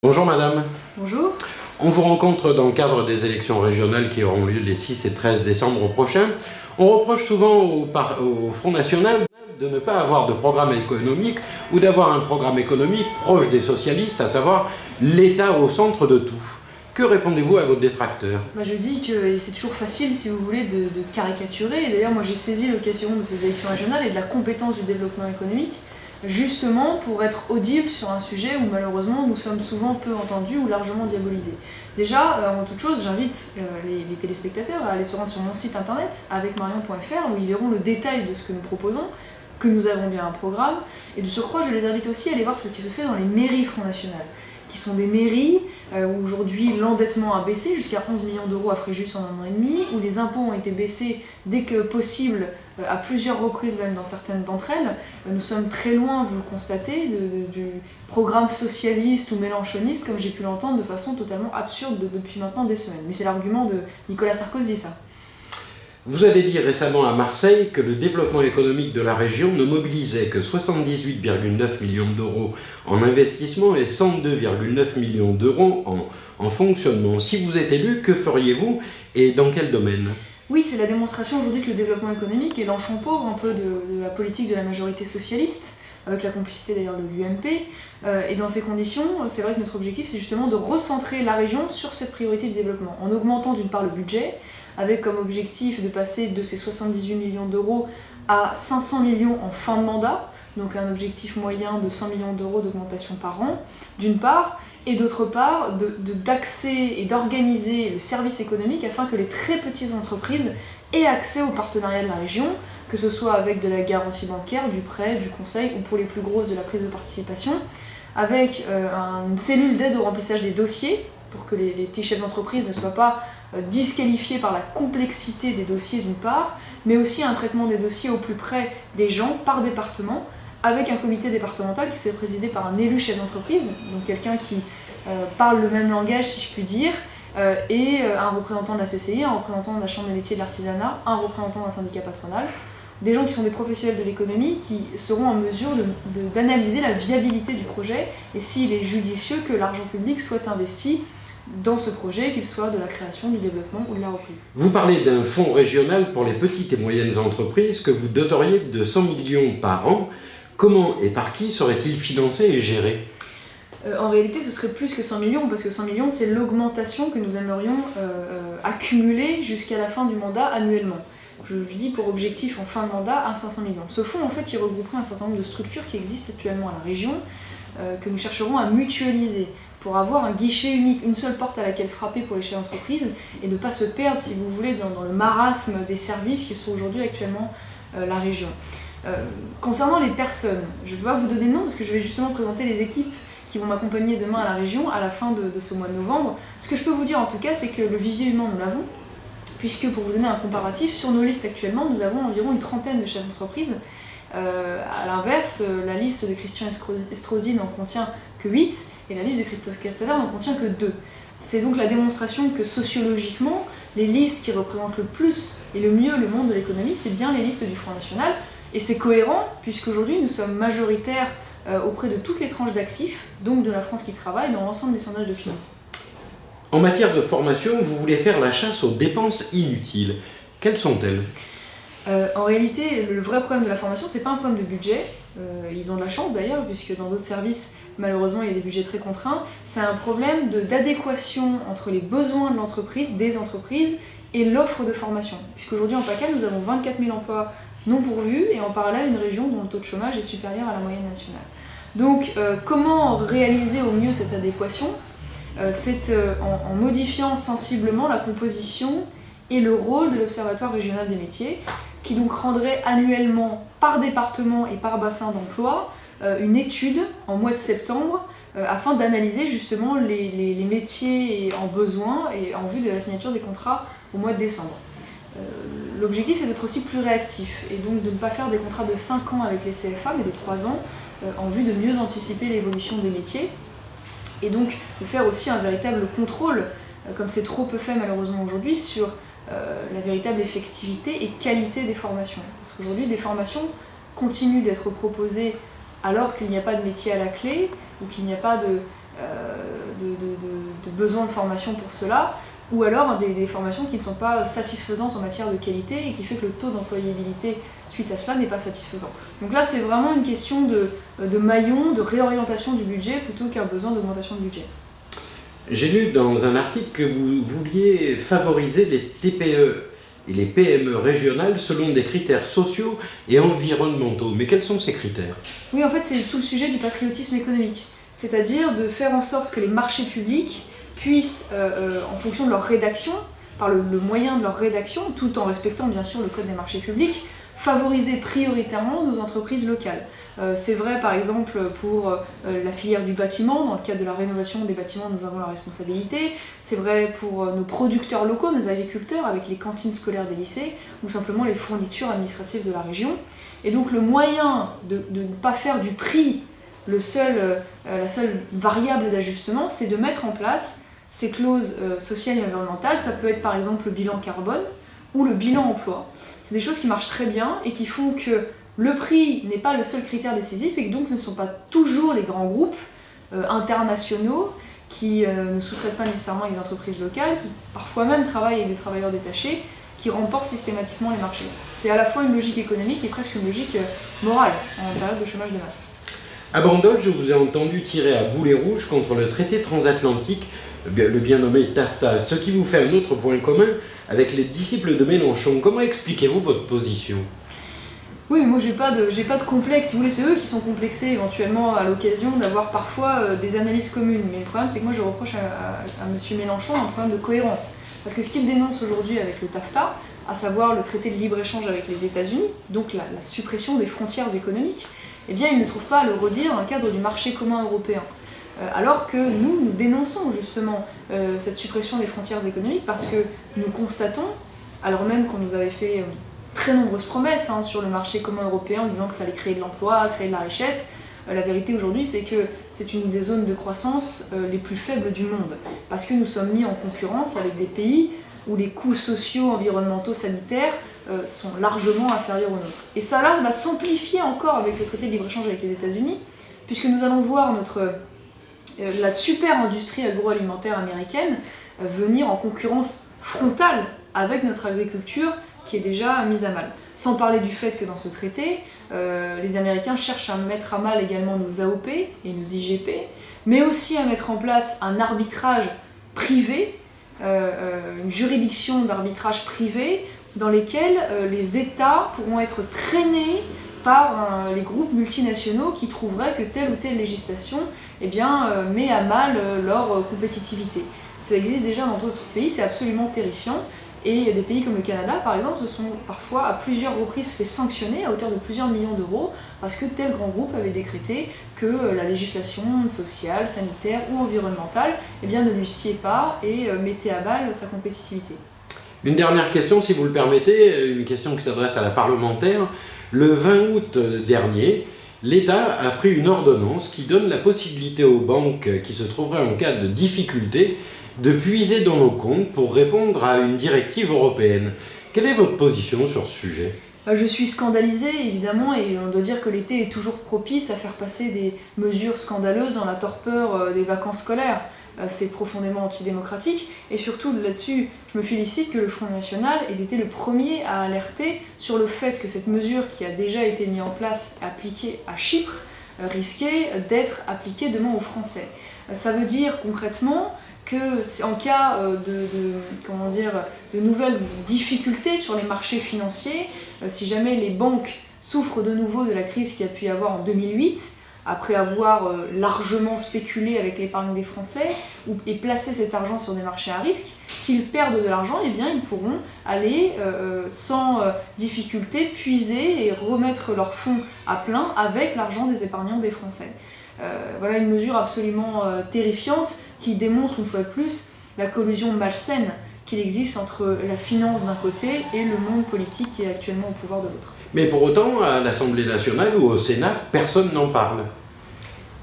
Bonjour madame. Bonjour. On vous rencontre dans le cadre des élections régionales qui auront lieu les 6 et 13 décembre prochains. On reproche souvent au Front National de ne pas avoir de programme économique ou d'avoir un programme économique proche des socialistes, à savoir l'État au centre de tout. Que répondez-vous à vos détracteurs ? Je dis que c'est toujours facile, si vous voulez, de caricaturer. Et d'ailleurs, moi j'ai saisi l'occasion de ces élections régionales et de la compétence du développement économique, justement pour être audible sur un sujet où malheureusement nous sommes souvent peu entendus ou largement diabolisés. Déjà, avant toute chose, j'invite les téléspectateurs à aller se rendre sur mon site internet avecmarion.fr où ils verront le détail de ce que nous proposons, que nous avons bien un programme, et de surcroît je les invite aussi à aller voir ce qui se fait dans les mairies Front National, qui sont des mairies où aujourd'hui l'endettement a baissé jusqu'à 11 millions d'euros à Fréjus en 1 an et demi, où les impôts ont été baissés dès que possible, à plusieurs reprises même dans certaines d'entre elles. Nous sommes très loin, vous le constatez, du programme socialiste ou mélenchoniste, comme j'ai pu l'entendre de façon totalement absurde depuis maintenant des semaines. Mais c'est l'argument de Nicolas Sarkozy, ça. Vous avez dit récemment à Marseille que le développement économique de la région ne mobilisait que 78,9 millions d'euros en investissement et 102,9 millions d'euros en fonctionnement. Si vous êtes élu, que feriez-vous et dans quel domaine ? Oui, c'est la démonstration aujourd'hui que le développement économique est l'enfant pauvre un peu de la politique de la majorité socialiste, avec la complicité d'ailleurs de l'UMP. Et dans ces conditions, c'est vrai que notre objectif c'est justement de recentrer la région sur cette priorité de développement, en augmentant d'une part le budget, avec comme objectif de passer de ces 78 millions d'euros à 500 millions en fin de mandat, donc un objectif moyen de 100 millions d'euros d'augmentation par an, d'une part, et d'autre part, d'axer et d'organiser le service économique afin que les très petites entreprises aient accès au partenariat de la région, que ce soit avec de la garantie bancaire, du prêt, du conseil, ou pour les plus grosses de la prise de participation, avec une cellule d'aide au remplissage des dossiers, pour que les petits chefs d'entreprise ne soient pas disqualifiés par la complexité des dossiers d'une part, mais aussi un traitement des dossiers au plus près des gens par département, avec un comité départemental qui serait présidé par un élu chef d'entreprise, donc quelqu'un qui parle le même langage si je puis dire, et un représentant de la CCI, un représentant de la Chambre des métiers de l'artisanat, un représentant d'un syndicat patronal, des gens qui sont des professionnels de l'économie qui seront en mesure d'analyser la viabilité du projet et s'il est judicieux que l'argent public soit investi dans ce projet, qu'il soit de la création, du développement ou de la reprise. Vous parlez d'un fonds régional pour les petites et moyennes entreprises que vous doteriez de 100 millions par an. Comment et par qui serait-il financé et géré ? En réalité, ce serait plus que 100 millions, parce que 100 millions, c'est l'augmentation que nous aimerions accumuler jusqu'à la fin du mandat annuellement. Je lui dis pour objectif en fin de mandat à 500 millions. Ce fonds, en fait, il regrouperait un certain nombre de structures qui existent actuellement à la région, que nous chercherons à mutualiser, pour avoir un guichet unique, une seule porte à laquelle frapper pour les chefs d'entreprise, et ne pas se perdre, si vous voulez, dans le marasme des services qui sont aujourd'hui actuellement la région. Concernant les personnes, je ne vais pas vous donner de nom, parce que je vais justement présenter les équipes qui vont m'accompagner demain à la région, à la fin de ce mois de novembre. Ce que je peux vous dire en tout cas, c'est que le vivier humain, nous l'avons, puisque pour vous donner un comparatif, sur nos listes actuellement, nous avons environ une trentaine de chefs d'entreprise. À l'inverse, la liste de Christian Estrosi n'en contient que 8, et la liste de Christophe Castaner n'en contient que 2. C'est donc la démonstration que sociologiquement, les listes qui représentent le plus et le mieux le monde de l'économie, c'est bien les listes du Front National, et c'est cohérent, puisqu'aujourd'hui nous sommes majoritaires auprès de toutes les tranches d'actifs, donc de la France qui travaille, dans l'ensemble des sondages de Fillon. En matière de formation, vous voulez faire la chasse aux dépenses inutiles. Quelles sont-elles ? En réalité, le vrai problème de la formation, c'est pas un problème de budget. Ils ont de la chance d'ailleurs, puisque dans d'autres services, malheureusement, il y a des budgets très contraints. C'est un problème d'adéquation entre les besoins de l'entreprise, des entreprises, et l'offre de formation. Puisqu'aujourd'hui, en PACA, nous avons 24 000 emplois non pourvus, et en parallèle, une région dont le taux de chômage est supérieur à la moyenne nationale. Donc, comment réaliser au mieux cette adéquation ? C'est en modifiant sensiblement la composition et le rôle de l'Observatoire régional des métiers, qui donc rendrait annuellement, par département et par bassin d'emploi, une étude en mois de septembre afin d'analyser justement les métiers en besoin et en vue de la signature des contrats au mois de décembre. L'objectif c'est d'être aussi plus réactif et donc de ne pas faire des contrats de 5 ans avec les CFA mais de 3 ans en vue de mieux anticiper l'évolution des métiers et donc de faire aussi un véritable contrôle, comme c'est trop peu fait malheureusement aujourd'hui, sur la véritable effectivité et qualité des formations. Parce qu'aujourd'hui, des formations continuent d'être proposées alors qu'il n'y a pas de métier à la clé, ou qu'il n'y a pas de besoin de formation pour cela, ou alors des formations qui ne sont pas satisfaisantes en matière de qualité et qui fait que le taux d'employabilité suite à cela n'est pas satisfaisant. Donc là, c'est vraiment une question de maillon, de réorientation du budget plutôt qu'un besoin d'augmentation de budget. J'ai lu dans un article que vous vouliez favoriser les TPE et les PME régionales selon des critères sociaux et environnementaux. Mais quels sont ces critères ? Oui, en fait, c'est tout le sujet du patriotisme économique. C'est-à-dire de faire en sorte que les marchés publics puissent, en fonction de leur rédaction, par le moyen de leur rédaction, tout en respectant bien sûr le code des marchés publics, favoriser prioritairement nos entreprises locales. C'est vrai par exemple pour la filière du bâtiment, dans le cadre de la rénovation des bâtiments nous avons la responsabilité, c'est vrai pour nos producteurs locaux, nos agriculteurs avec les cantines scolaires des lycées, ou simplement les fournitures administratives de la région. Et donc le moyen de ne pas faire du prix la seule variable d'ajustement, c'est de mettre en place ces clauses sociales et environnementales. Ça peut être par exemple le bilan carbone ou le bilan emploi. C'est des choses qui marchent très bien et qui font que le prix n'est pas le seul critère décisif et que donc ne sont pas toujours les grands groupes internationaux qui ne sous-traitent pas nécessairement avec des entreprises locales, qui parfois même travaillent avec des travailleurs détachés, qui remportent systématiquement les marchés. C'est à la fois une logique économique et presque une logique morale en période de chômage de masse. À Bandol, je vous ai entendu tirer à boulet rouge contre le traité transatlantique, le bien nommé TAFTA, ce qui vous fait un autre point commun avec les disciples de Mélenchon. Comment expliquez-vous votre position ? Oui, mais moi j'ai pas de complexe. Si vous voulez, c'est eux qui sont complexés éventuellement à l'occasion d'avoir parfois des analyses communes. Mais le problème, c'est que moi je reproche à M. Mélenchon un problème de cohérence. Parce que ce qu'il dénonce aujourd'hui avec le TAFTA, à savoir le traité de libre-échange avec les États-Unis, donc la suppression des frontières économiques, eh bien il ne trouve pas à le redire dans le cadre du marché commun européen. Alors que nous dénonçons justement cette suppression des frontières économiques parce que nous constatons, alors même qu'on nous avait fait très nombreuses promesses sur le marché commun européen en disant que ça allait créer de l'emploi, créer de la richesse, la vérité aujourd'hui c'est que c'est une des zones de croissance les plus faibles du monde parce que nous sommes mis en concurrence avec des pays où les coûts sociaux, environnementaux, sanitaires sont largement inférieurs aux nôtres. Et ça là va s'amplifier encore avec le traité de libre-échange avec les États-Unis, puisque nous allons voir la super industrie agroalimentaire américaine venir en concurrence frontale avec notre agriculture qui est déjà mise à mal. Sans parler du fait que dans ce traité, les Américains cherchent à mettre à mal également nos AOP et nos IGP, mais aussi à mettre en place un arbitrage privé, une juridiction d'arbitrage privé dans lesquelles les États pourront être traînés par les groupes multinationaux qui trouveraient que telle ou telle législation met à mal leur compétitivité. Ça existe déjà dans d'autres pays, c'est absolument terrifiant. Et des pays comme le Canada, par exemple, se sont parfois à plusieurs reprises fait sanctionner à hauteur de plusieurs millions d'euros parce que tel grand groupe avait décrété que la législation sociale, sanitaire ou environnementale ne lui sied pas et mettait à mal sa compétitivité. Une dernière question, si vous le permettez, une question qui s'adresse à la parlementaire. Le 20 août dernier, l'État a pris une ordonnance qui donne la possibilité aux banques qui se trouveraient en cas de difficulté de puiser dans nos comptes pour répondre à une directive européenne. Quelle est votre position sur ce sujet ? Je suis scandalisée, évidemment, et on doit dire que l'été est toujours propice à faire passer des mesures scandaleuses dans la torpeur des vacances scolaires. C'est profondément antidémocratique, et surtout là-dessus, je me félicite que le Front National ait été le premier à alerter sur le fait que cette mesure qui a déjà été mise en place, appliquée à Chypre, risquait d'être appliquée demain aux Français. Ça veut dire concrètement que en cas de nouvelles difficultés sur les marchés financiers, si jamais les banques souffrent de nouveau de la crise qu'il y a pu y avoir en 2008, après avoir largement spéculé avec l'épargne des Français et placé cet argent sur des marchés à risque, s'ils perdent de l'argent, ils pourront aller sans difficulté puiser et remettre leurs fonds à plein avec l'argent des épargnants des Français. Voilà une mesure absolument terrifiante qui démontre une fois de plus la collusion malsaine qu'il existe entre la finance d'un côté et le monde politique qui est actuellement au pouvoir de l'autre. Mais pour autant, à l'Assemblée nationale ou au Sénat, personne n'en parle.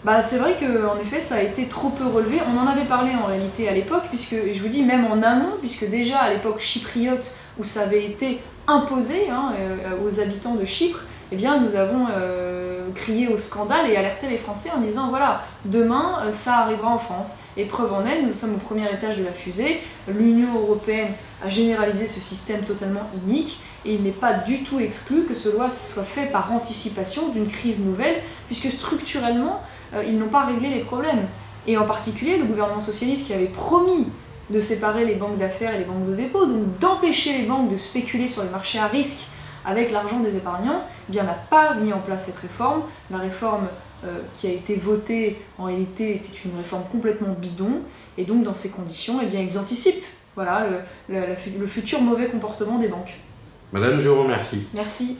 Bah, c'est vrai qu'en effet ça a été trop peu relevé, on en avait parlé en réalité à l'époque, puisque, et je vous dis même en amont, puisque déjà à l'époque chypriote où ça avait été imposé aux habitants de Chypre, eh bien nous avons crié au scandale et alerté les Français en disant voilà, demain ça arrivera en France. Et preuve en est, nous sommes au premier étage de la fusée, l'Union européenne a généralisé ce système totalement inique, et il n'est pas du tout exclu que cela soit fait par anticipation d'une crise nouvelle, puisque structurellement, ils n'ont pas réglé les problèmes. Et en particulier, le gouvernement socialiste qui avait promis de séparer les banques d'affaires et les banques de dépôt, donc d'empêcher les banques de spéculer sur les marchés à risque avec l'argent des épargnants, eh bien n'a pas mis en place cette réforme. La réforme qui a été votée, en réalité, était une réforme complètement bidon, et donc dans ces conditions, eh bien, ils anticipent voilà, le futur mauvais comportement des banques. Madame, je vous remercie. Merci.